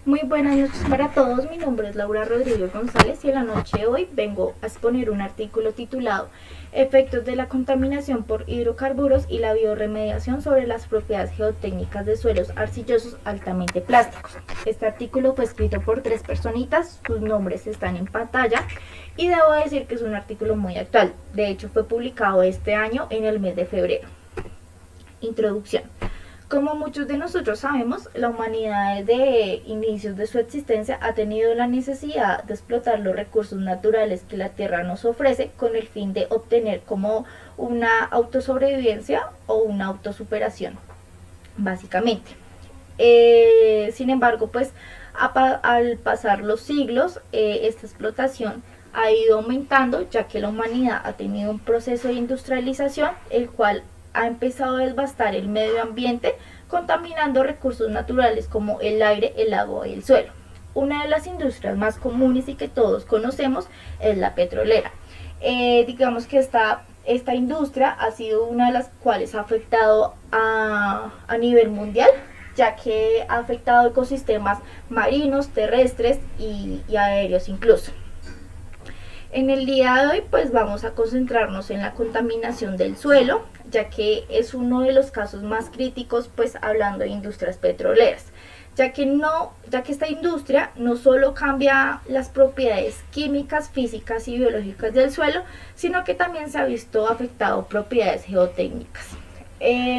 Muy buenas noches para todos, mi nombre es Laura Rodríguez González y en la noche de hoy vengo a exponer un artículo titulado Efectos de la contaminación por hidrocarburos y la biorremediación sobre las propiedades geotécnicas de suelos arcillosos altamente plásticos. Este artículo fue escrito por 3 personitas, sus nombres están en pantalla y debo decir que es un artículo muy actual, de hecho fue publicado este año en el mes de febrero. Introducción. Como muchos de nosotros sabemos, la humanidad desde inicios de su existencia ha tenido la necesidad de explotar los recursos naturales que la Tierra nos ofrece con el fin de obtener como una autosobrevivencia o una autosuperación, básicamente. Sin embargo, pues al pasar los siglos, esta explotación ha ido aumentando, ya que la humanidad ha tenido un proceso de industrialización, el cual ha empezado a devastar el medio ambiente, contaminando recursos naturales como el aire, el agua y el suelo. Una de las industrias más comunes y que todos conocemos es la petrolera. Digamos que esta industria ha sido una de las cuales ha afectado a nivel mundial, ya que ha afectado ecosistemas marinos, terrestres y aéreos incluso. En el día de hoy pues vamos a concentrarnos en la contaminación del suelo, ya que es uno de los casos más críticos pues hablando de industrias petroleras, ya que esta industria no solo cambia las propiedades químicas, físicas y biológicas del suelo, sino que también se ha visto afectado propiedades geotécnicas.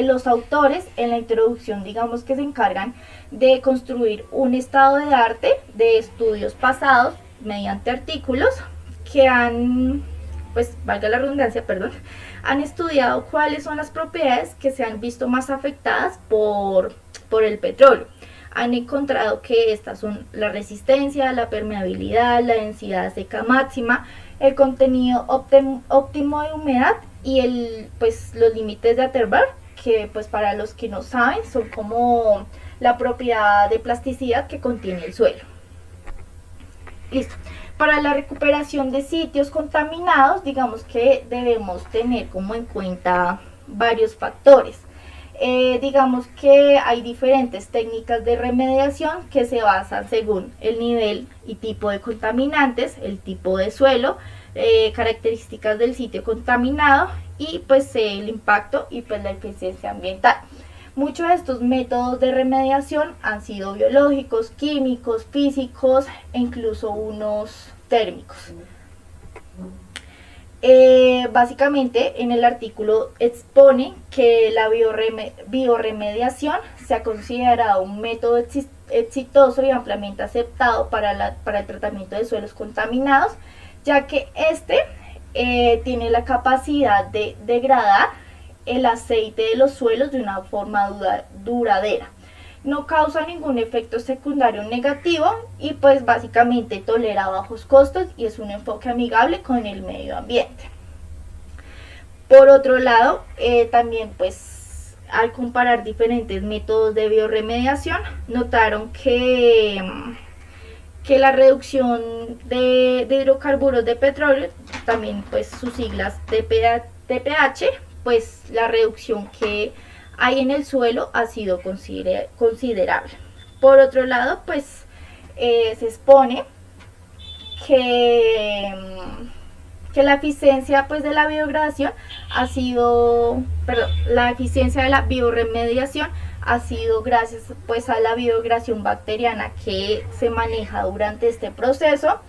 Los autores en la introducción digamos que se encargan de construir un estado de arte de estudios pasados mediante artículos que han, pues valga la redundancia, perdón, han estudiado cuáles son las propiedades que se han visto más afectadas por el petróleo. Han encontrado que estas son la resistencia, la permeabilidad, la densidad seca máxima, el contenido óptimo de humedad y los límites de Atterberg, que pues para los que no saben son como la propiedad de plasticidad que contiene el suelo. Listo. Para la recuperación de sitios contaminados, digamos que debemos tener como en cuenta varios factores. Digamos que hay diferentes técnicas de remediación que se basan según el nivel y tipo de contaminantes, el tipo de suelo, características del sitio contaminado y pues el impacto y pues la eficiencia ambiental. Muchos de estos métodos de remediación han sido biológicos, químicos, físicos e incluso unos térmicos. Básicamente en el artículo expone que la biorremediación se ha considerado un método exitoso y ampliamente aceptado para el tratamiento de suelos contaminados, ya que tiene la capacidad de degradar el aceite de los suelos de una forma duradera. No causa ningún efecto secundario negativo y pues básicamente tolera bajos costos y es un enfoque amigable con el medio ambiente. Por otro lado, también pues al comparar diferentes métodos de biorremediación, notaron que la reducción de hidrocarburos de petróleo, también pues sus siglas TPH, pues la reducción que hay en el suelo ha sido considerable. Por otro lado, pues se expone que la eficiencia pues de la bioremediación ha sido gracias pues a la biodegradación bacteriana que se maneja durante este proceso,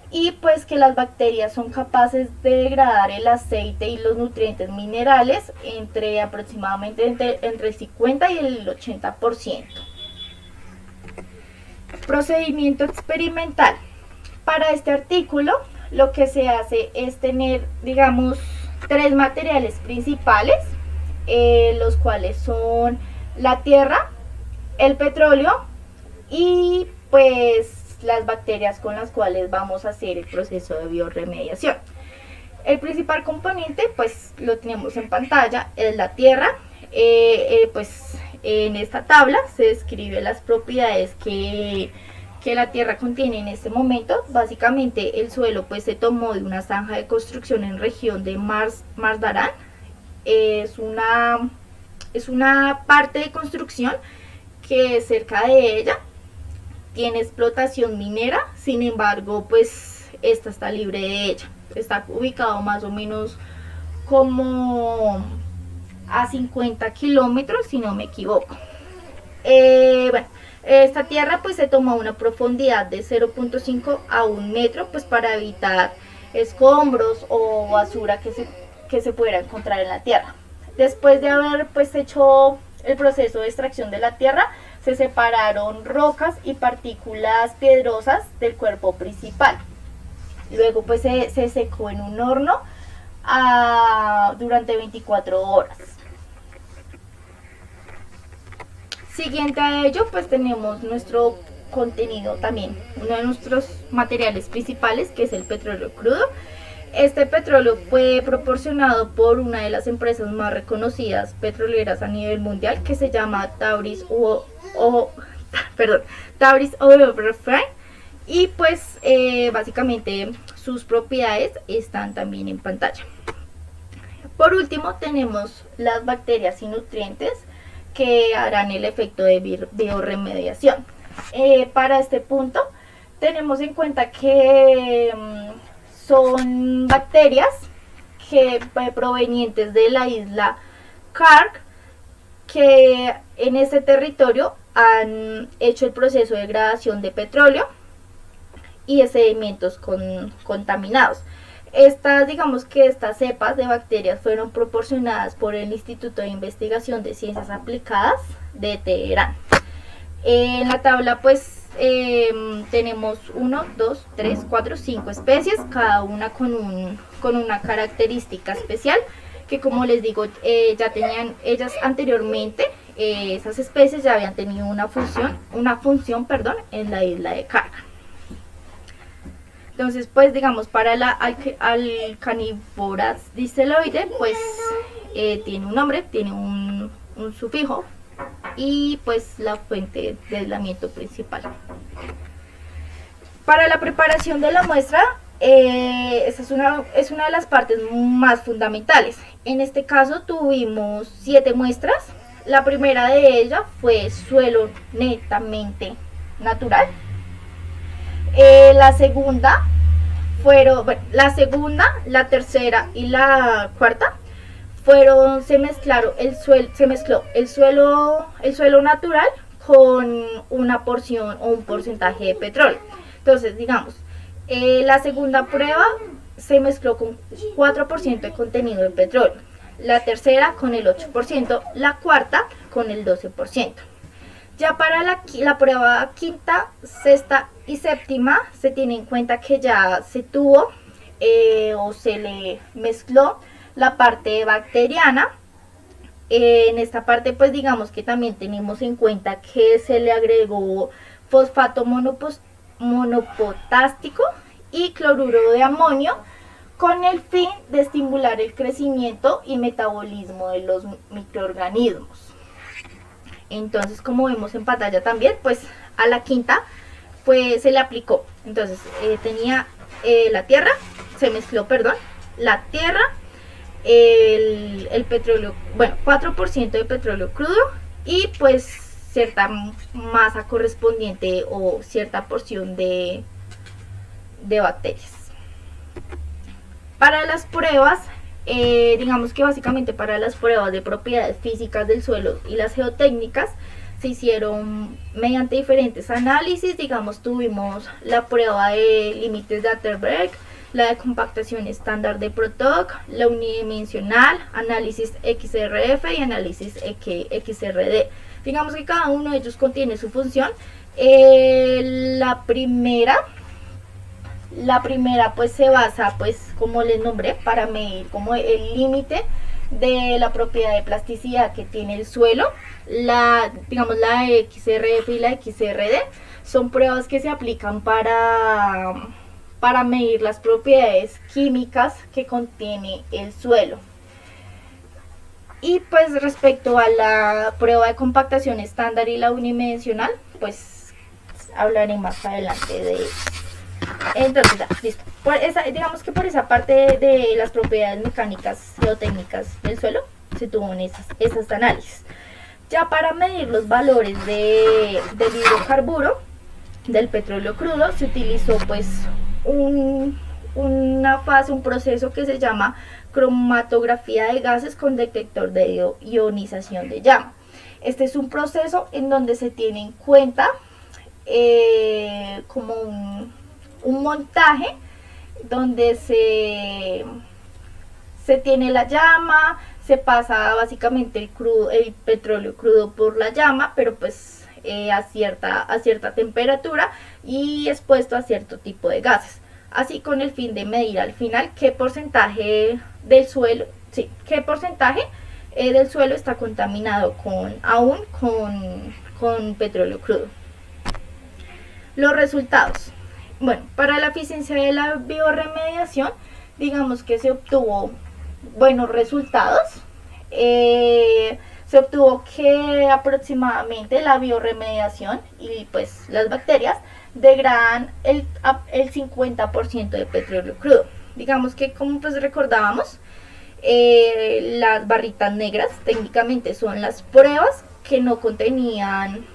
y pues que las bacterias son capaces de degradar el aceite y los nutrientes minerales entre aproximadamente entre el 50 y el 80%. Procedimiento experimental. Para este artículo lo que se hace es tener digamos 3 materiales principales, los cuales son la tierra, el petróleo y pues las bacterias con las cuales vamos a hacer el proceso de biorremediación. El principal componente pues lo tenemos en pantalla, es la tierra. Pues en esta tabla se describe las propiedades que la tierra contiene en este momento. Básicamente el suelo pues se tomó de una zanja de construcción en región de Mazandarán. Es una parte de construcción que cerca de ella tiene explotación minera, sin embargo, pues esta está libre de ella. Está ubicado más o menos como a 50 kilómetros, si no me equivoco. Bueno, esta tierra pues se toma a una profundidad de 0.5 a 1 metro, pues para evitar escombros o basura que se pudiera encontrar en la tierra. Después de haber pues hecho el proceso de extracción de la tierra, se separaron rocas y partículas piedrosas del cuerpo principal. Luego pues se secó en un horno durante 24 horas. Siguiente a ello pues tenemos nuestro contenido también, uno de nuestros materiales principales, que es el petróleo crudo. Este petróleo fue proporcionado por una de las empresas más reconocidas petroleras a nivel mundial, que se llama Tauris Oil Refining, y pues básicamente sus propiedades están también en pantalla. Por último tenemos las bacterias y nutrientes que harán el efecto de bioremediación. Para este punto tenemos en cuenta que son bacterias provenientes de la isla Kark, que en este territorio han hecho el proceso de degradación de petróleo y de sedimentos contaminados. Digamos que estas cepas de bacterias fueron proporcionadas por el Instituto de Investigación de Ciencias Aplicadas de Teherán. En la tabla pues tenemos 1, 2, 3, 4, 5 especies, cada una con una característica especial, que como les digo, ya tenían ellas anteriormente, esas especies ya habían tenido una función en la isla de Kark. Entonces pues digamos, para la Alcaniboras diceloide pues tiene un nombre, tiene un sufijo, y pues la fuente de aislamiento principal. Para la preparación de la muestra, esa es una de las partes más fundamentales. En este caso tuvimos 7 muestras. La primera de ellas fue suelo netamente natural. La segunda, la tercera y la cuarta se mezcló el suelo natural con una porción o un porcentaje de petróleo. Entonces, digamos, la segunda prueba se mezcló con 4% de contenido de petróleo, la tercera con el 8%, la cuarta con el 12%. Ya para la prueba quinta, sexta y séptima se tiene en cuenta que ya se tuvo o se le mezcló la parte bacteriana. En esta parte pues digamos que también tenemos en cuenta que se le agregó fosfato monopotástico y cloruro de amonio con el fin de estimular el crecimiento y metabolismo de los microorganismos. Entonces, como vemos en pantalla también, pues a la quinta se le aplicó. Entonces tenía la tierra, la tierra, el petróleo, 4% de petróleo crudo y pues cierta masa correspondiente o cierta porción de bacterias. Para las pruebas, digamos que básicamente para las pruebas de propiedades físicas del suelo y las geotécnicas se hicieron mediante diferentes análisis. Digamos, tuvimos la prueba de límites de Atterberg, la de compactación estándar de Protoc, la unidimensional, análisis XRF y análisis XRD. Digamos que cada uno de ellos contiene su función. La primera pues se basa, pues como les nombré, para medir como el límite de la propiedad de plasticidad que tiene el suelo. La XRF y la XRD son pruebas que se aplican para medir las propiedades químicas que contiene el suelo. Y pues respecto a la prueba de compactación estándar y la unidimensional, pues hablaré más adelante de ello. Entonces ya, listo. Digamos que por esa parte de las propiedades mecánicas geotécnicas del suelo se tuvo en esas análisis. Ya para medir los valores del hidrocarburo, del petróleo crudo, se utilizó pues un proceso que se llama cromatografía de gases con detector de ionización de llama. Este es un proceso en donde se tiene en cuenta como un montaje donde se tiene la llama, se pasa básicamente el petróleo crudo por la llama, pero pues a cierta temperatura y expuesto a cierto tipo de gases, así con el fin de medir al final qué porcentaje del suelo, del suelo está contaminado aún con petróleo crudo. Los resultados. Bueno, para la eficiencia de la bioremediación, digamos que se obtuvo buenos resultados. Se obtuvo que aproximadamente la bioremediación y pues las bacterias degradan el 50% de petróleo crudo. Digamos que, como pues recordábamos, las barritas negras técnicamente son las pruebas que no contenían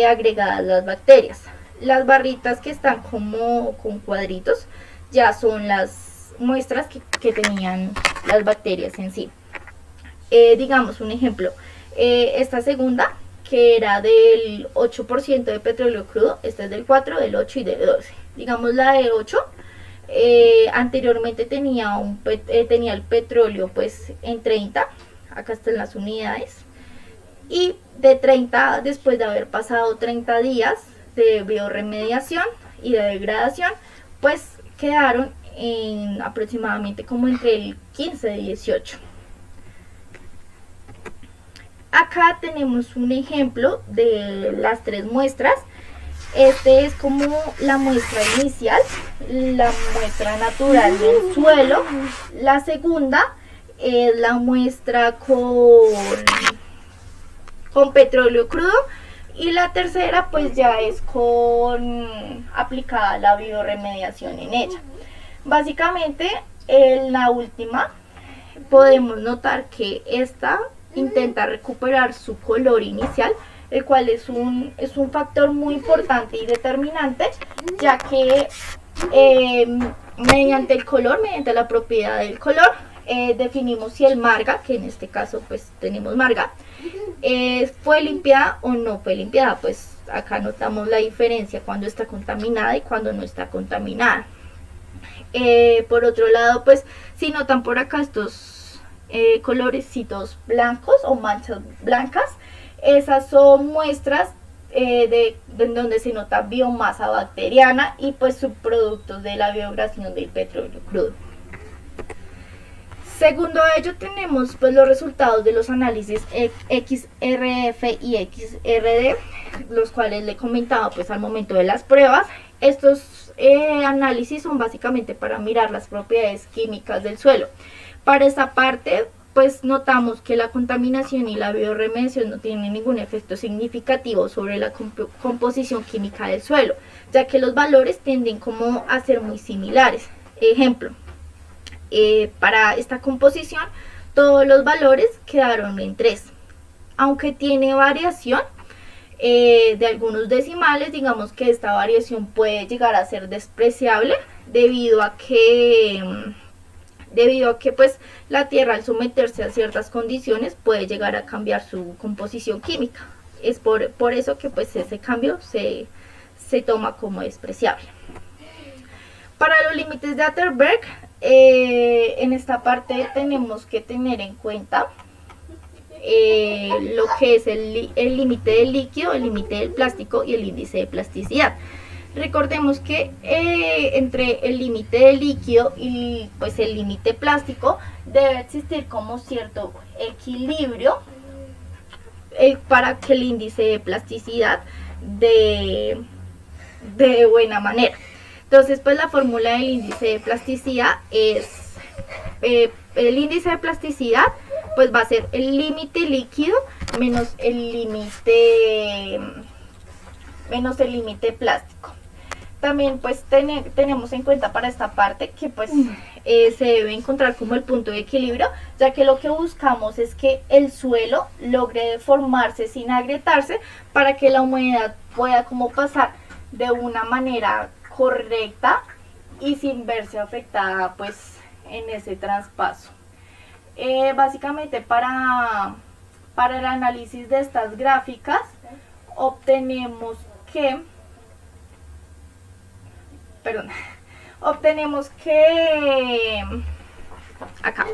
agregadas las bacterias. Las barritas que están como con cuadritos ya son las muestras que tenían las bacterias en sí. Digamos un ejemplo, esta segunda, que era del 8% de petróleo crudo, esta es del 4, del 8 y del 12. Digamos la de 8, anteriormente tenía el petróleo pues en 30, acá están las unidades, y de 30, después de haber pasado 30 días de bioremediación y de degradación, pues quedaron en aproximadamente como entre el 15 y 18. Acá tenemos un ejemplo de las tres muestras. Este es como la muestra inicial, la muestra natural del suelo. La segunda es la muestra con petróleo crudo. Y la tercera pues ya es con aplicada la bioremediación en ella. Básicamente en la última podemos notar que esta intenta recuperar su color inicial, el cual es un factor muy importante y determinante, ya que mediante la propiedad del color, definimos si el marga, que en este caso pues tenemos marga, fue limpiada o no fue limpiada. Pues acá notamos la diferencia cuando está contaminada y cuando no está contaminada. Por otro lado, pues si notan por acá estos colorecitos blancos o manchas blancas, esas son muestras de donde se nota biomasa bacteriana y pues subproductos de la biodegradación del petróleo crudo. Segundo ello, tenemos pues los resultados de los análisis XRF y XRD, los cuales le comentaba pues al momento de las pruebas. Estos análisis son básicamente para mirar las propiedades químicas del suelo. Para esta parte pues notamos que la contaminación y la bioremediación no tienen ningún efecto significativo sobre la composición química del suelo, ya que los valores tienden como a ser muy similares. Ejemplo, para esta composición todos los valores quedaron en 3, aunque tiene variación de algunos decimales. Digamos que esta variación puede llegar a ser despreciable debido a que pues la Tierra, al someterse a ciertas condiciones, puede llegar a cambiar su composición química. Es por eso que pues ese cambio se toma como despreciable. Para los límites de Atterberg, en esta parte tenemos que tener en cuenta lo que es el límite del líquido, el límite del plástico y el índice de plasticidad. Recordemos que entre el límite del líquido y pues el límite plástico debe existir como cierto equilibrio para que el índice de plasticidad de buena manera. Entonces pues la fórmula del índice de plasticidad es el índice de plasticidad pues va a ser el límite líquido menos el límite plástico. También pues tenemos en cuenta para esta parte que pues se debe encontrar como el punto de equilibrio, ya que lo que buscamos es que el suelo logre deformarse sin agrietarse para que la humedad pueda como pasar de una manera correcta y sin verse afectada pues en ese traspaso. Básicamente para el análisis de estas gráficas obtenemos que acá,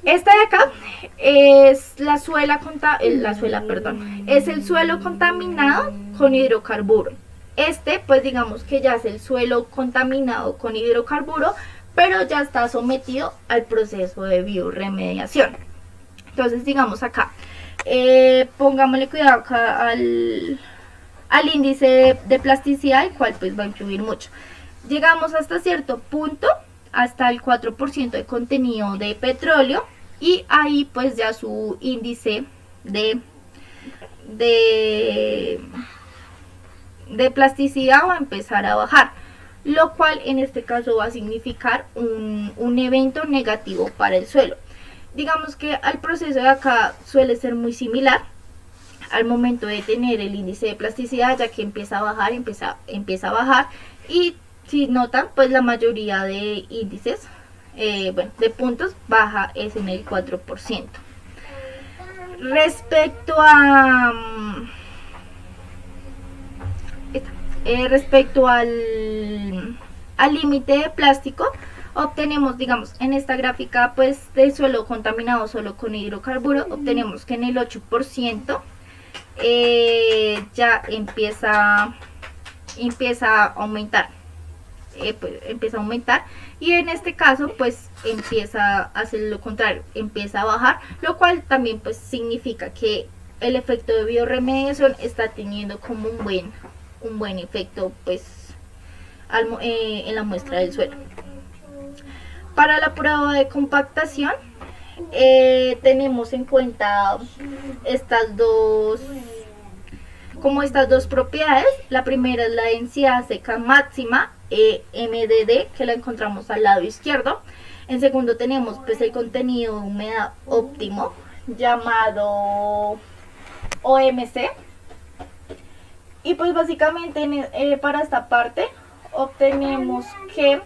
esta de acá es es el suelo contaminado con hidrocarburo. Este pues digamos que ya es el suelo contaminado con hidrocarburo, pero ya está sometido al proceso de bioremediación. Entonces digamos acá, pongámosle cuidado acá al índice de plasticidad, el cual pues va a influir mucho. Llegamos hasta cierto punto, hasta el 4% de contenido de petróleo, y ahí pues ya su índice de plasticidad va a empezar a bajar, lo cual en este caso va a significar un evento negativo para el suelo. Digamos que al proceso de acá suele ser muy similar al momento de tener el índice de plasticidad, ya que empieza a bajar, empieza a bajar, y si notan pues la mayoría de índices, de puntos baja es en el 4%. Respecto al límite de plástico, obtenemos, digamos, en esta gráfica pues de suelo contaminado solo con hidrocarburo, obtenemos que en el 8% ya empieza a aumentar. Empieza a aumentar, y en este caso pues empieza a hacer lo contrario, empieza a bajar, lo cual también pues significa que el efecto de bioremediación está teniendo como un buen efecto pues en la muestra del suelo. Para la prueba de compactación tenemos en cuenta estas dos propiedades. La primera es la densidad seca máxima, MDD, que la encontramos al lado izquierdo. En segundo tenemos pues el contenido de humedad óptimo, llamado OMC. Y pues básicamente para esta parte obtenemos que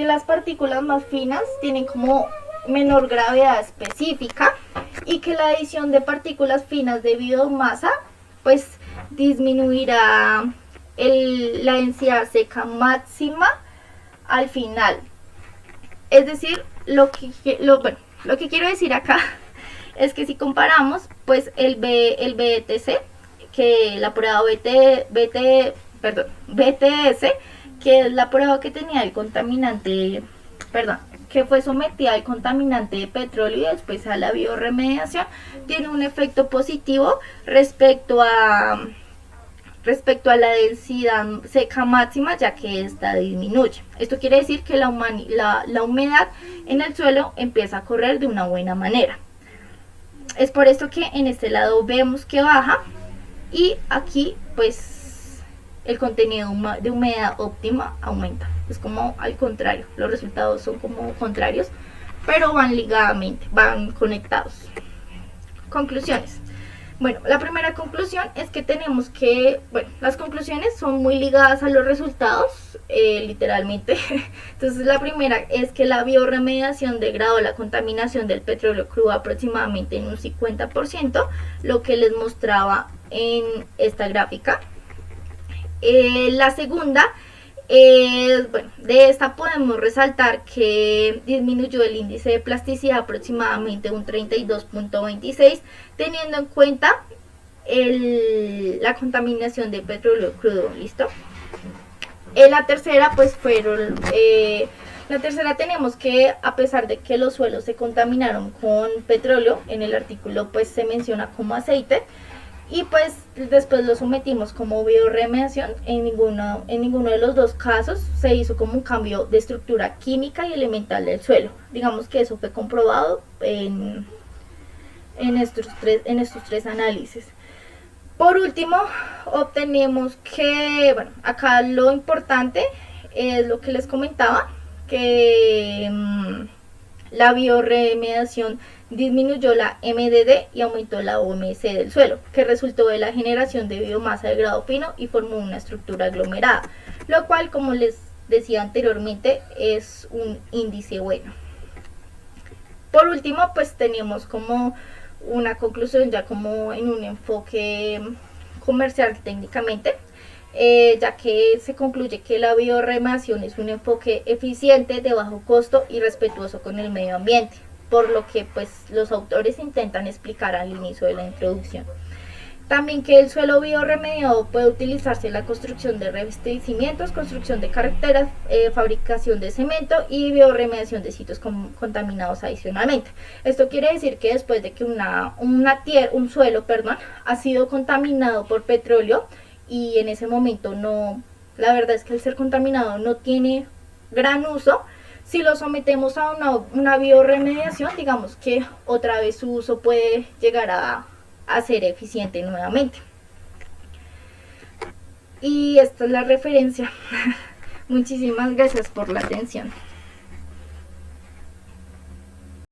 las partículas más finas tienen como menor gravedad específica, y que la adición de partículas finas de biomasa pues disminuirá la densidad seca máxima al final. Es decir, lo que quiero decir acá es que si comparamos pues el BTC, que la prueba BTS, que es la prueba que tenía el contaminante, que fue sometida al contaminante de petróleo y después a la bioremediación, tiene un efecto positivo respecto a la densidad seca máxima, ya que esta disminuye. Esto quiere decir que la humedad en el suelo empieza a correr de una buena manera. Es por esto que en este lado vemos que baja, y aquí pues el contenido de humedad óptima aumenta. Es como al contrario, los resultados son como contrarios, pero van ligadamente, van conectados. Conclusiones. Bueno, la primera conclusión es que tenemos que, las conclusiones son muy ligadas a los resultados, literalmente. Entonces la primera es que la bioremediación degradó la contaminación del petróleo crudo aproximadamente en un 50%, lo que les mostraba en esta gráfica. La segunda es, de esta podemos resaltar que disminuyó el índice de plasticidad aproximadamente un 32.26, teniendo en cuenta la contaminación de petróleo crudo. ¿Listo? La tercera pues la tercera tenemos que, a pesar de que los suelos se contaminaron con petróleo, en el artículo pues se menciona como aceite, y pues después lo sometimos como bioremediación, en ninguno de los dos casos se hizo como un cambio de estructura química y elemental del suelo. Digamos que eso fue comprobado en estos tres análisis. Por último, obtenemos que, acá lo importante es lo que les comentaba, que la bioremediación disminuyó la MDD y aumentó la OMS del suelo, que resultó de la generación de biomasa de grado fino y formó una estructura aglomerada, lo cual, como les decía anteriormente, es un índice bueno. Por último, pues tenemos como una conclusión ya como en un enfoque comercial técnicamente, ya que se concluye que la bioremediación es un enfoque eficiente, de bajo costo y respetuoso con el medio ambiente, por lo que pues los autores intentan explicar al inicio de la introducción. También que el suelo bioremediado puede utilizarse en la construcción de revestimientos, construcción de carreteras, fabricación de cemento y bioremediación de sitios contaminados adicionalmente. Esto quiere decir que después de que un suelo ha sido contaminado por petróleo y en ese momento no, la verdad es que el ser contaminado no tiene gran uso, si lo sometemos a una bioremediación, digamos que otra vez su uso puede llegar a ser eficiente nuevamente. Y esta es la referencia. Muchísimas gracias por la atención.